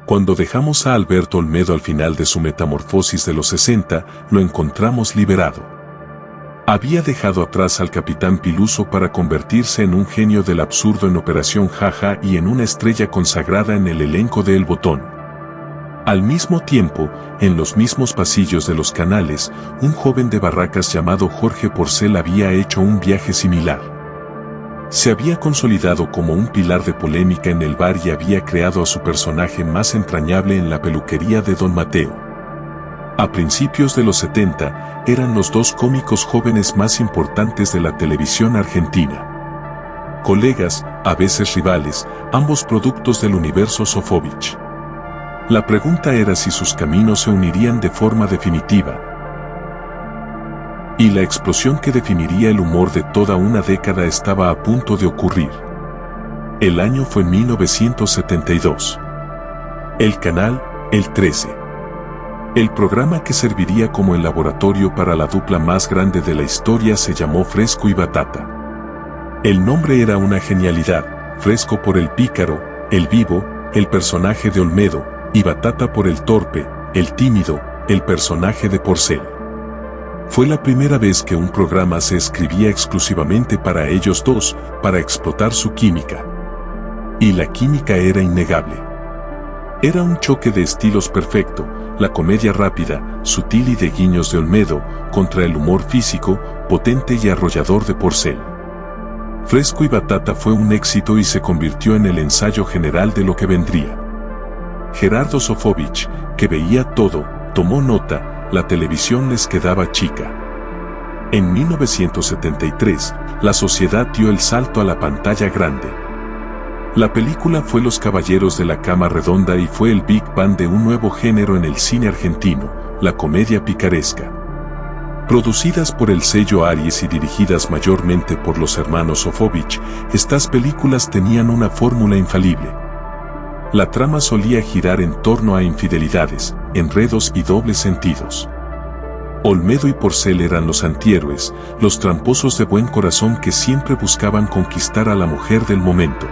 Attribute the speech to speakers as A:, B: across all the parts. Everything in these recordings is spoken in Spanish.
A: Cuando dejamos a Alberto Olmedo al final de su metamorfosis de los 60, lo encontramos liberado. Había dejado atrás al Capitán Piluso para convertirse en un genio del absurdo en Operación Jaja y en una estrella consagrada en el elenco de El Botón. Al mismo tiempo, en los mismos pasillos de los canales, un joven de Barracas llamado Jorge Porcel había hecho un viaje similar. Se había consolidado como un pilar de polémica en el bar y había creado a su personaje más entrañable en la peluquería de Don Mateo. A principios de los 70, eran los dos cómicos jóvenes más importantes de la televisión argentina. Colegas, a veces rivales, ambos productos del universo Sofovich. La pregunta era si sus caminos se unirían de forma definitiva. Y la explosión que definiría el humor de toda una década estaba a punto de ocurrir. El año fue 1972. El canal, el 13. El programa que serviría como el laboratorio para la dupla más grande de la historia se llamó Fresco y Batata. El nombre era una genialidad, Fresco por el pícaro, el vivo, el personaje de Olmedo, y Batata por el torpe, el tímido, el personaje de Porcel. Fue la primera vez que un programa se escribía exclusivamente para ellos dos, para explotar su química. Y la química era innegable. Era un choque de estilos perfecto, la comedia rápida, sutil y de guiños de Olmedo, contra el humor físico, potente y arrollador de Porcel. Fresco y Batata fue un éxito y se convirtió en el ensayo general de lo que vendría. Gerardo Sofovich, que veía todo, tomó nota. La televisión les quedaba chica. En 1973, la sociedad dio el salto a la pantalla grande. La película fue Los Caballeros de la Cama Redonda y fue el Big Bang de un nuevo género en el cine argentino, la comedia picaresca. Producidas por el sello Aries y dirigidas mayormente por los hermanos Sofovich, estas películas tenían una fórmula infalible. La trama solía girar en torno a infidelidades, enredos y dobles sentidos. Olmedo y Porcel eran los antihéroes, los tramposos de buen corazón que siempre buscaban conquistar a la mujer del momento.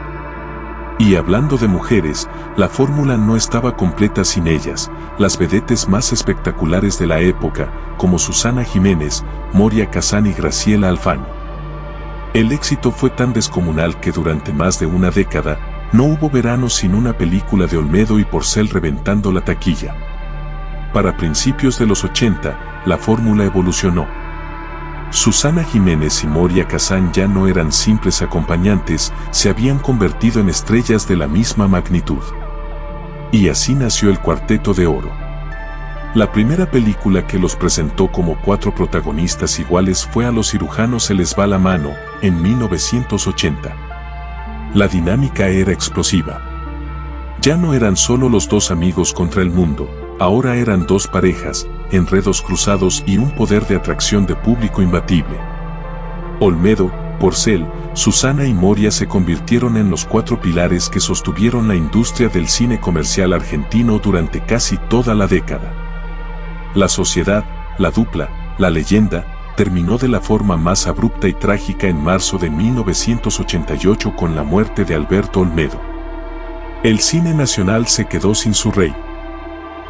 A: Y hablando de mujeres, la fórmula no estaba completa sin ellas, las vedettes más espectaculares de la época, como Susana Jiménez, Moria Kazan y Graciela Alfano. El éxito fue tan descomunal que durante más de una década, no hubo verano sin una película de Olmedo y Porcel reventando la taquilla. Para principios de los 80, la fórmula evolucionó. Susana Jiménez y Moria Kazan ya no eran simples acompañantes, se habían convertido en estrellas de la misma magnitud. Y así nació el Cuarteto de Oro. La primera película que los presentó como cuatro protagonistas iguales fue A los cirujanos se les va la mano, en 1980. La dinámica era explosiva. Ya no eran solo los dos amigos contra el mundo, ahora eran dos parejas, enredos cruzados y un poder de atracción de público imbatible. Olmedo, Porcel, Susana y Moria se convirtieron en los cuatro pilares que sostuvieron la industria del cine comercial argentino durante casi toda la década. La sociedad, la dupla, la leyenda, terminó de la forma más abrupta y trágica en marzo de 1988 con la muerte de Alberto Olmedo. El cine nacional se quedó sin su rey.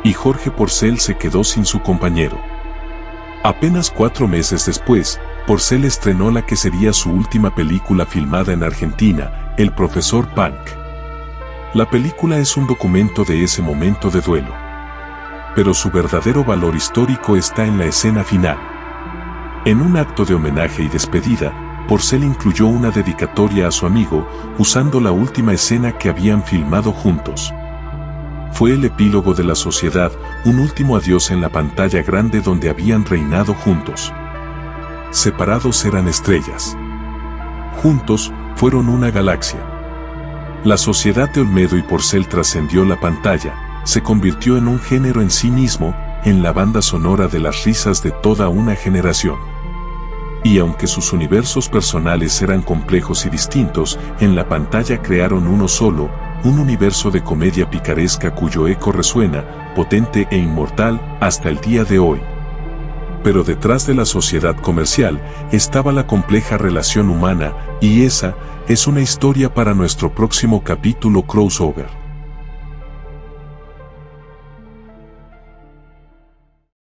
A: Y Jorge Porcel se quedó sin su compañero. Apenas 4 meses después, Porcel estrenó la que sería su última película filmada en Argentina, El Profesor Punk. La película es un documento de ese momento de duelo. Pero su verdadero valor histórico está en la escena final. En un acto de homenaje y despedida, Porcel incluyó una dedicatoria a su amigo, usando la última escena que habían filmado juntos. Fue el epílogo de la sociedad, un último adiós en la pantalla grande donde habían reinado juntos. Separados eran estrellas. Juntos, fueron una galaxia. La sociedad de Olmedo y Porcel trascendió la pantalla, se convirtió en un género en sí mismo, en la banda sonora de las risas de toda una generación. Y aunque sus universos personales eran complejos y distintos, en la pantalla crearon uno solo, un universo de comedia picaresca cuyo eco resuena, potente e inmortal, hasta el día de hoy. Pero detrás de la sociedad comercial, estaba la compleja relación humana, y esa, es una historia para nuestro próximo capítulo crossover.